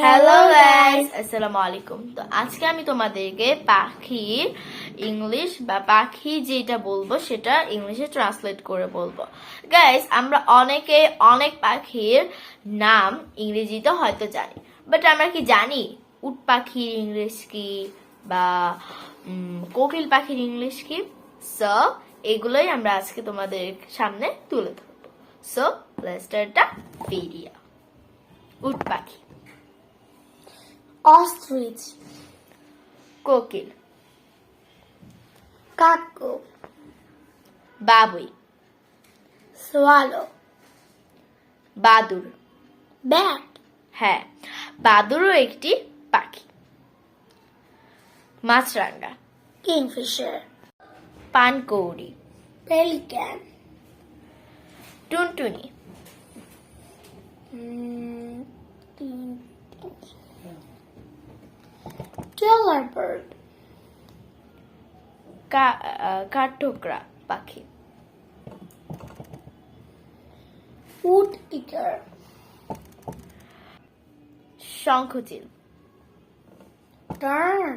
Hello guys, আসসালামু আলাইকুম। তো আজকে আমি তোমাদেরকে পাখির ইংলিশ বা পাখি যেটা বলবো সেটা ইংলিশে ট্রান্সলেট করে বলবো। গাইস, আমরা অনেকে অনেক পাখির নাম ইংরেজিতে হয়তো জানি, বাট আমরা কি জানি উট পাখির ইংলিশ কি বা কোকিল পাখির ইংলিশ কি? সো এগুলোই আমরা আজকে তোমাদের সামনে তুলে ধরবো। So let's start the video. উট পাখি, Ostrich, কোকিল, cuckoo, বাবুই, swallow, বাদুড়। bat, হ্যাঁ, বাদুড়ও একটি পাখি। মাছরাঙা, kingfisher, পানকৌড়ি, pelican, টুনটুনি, yellowbird, কাঠঠোকরা পাখি, wood-pecker, শঙ্খচিল, tern,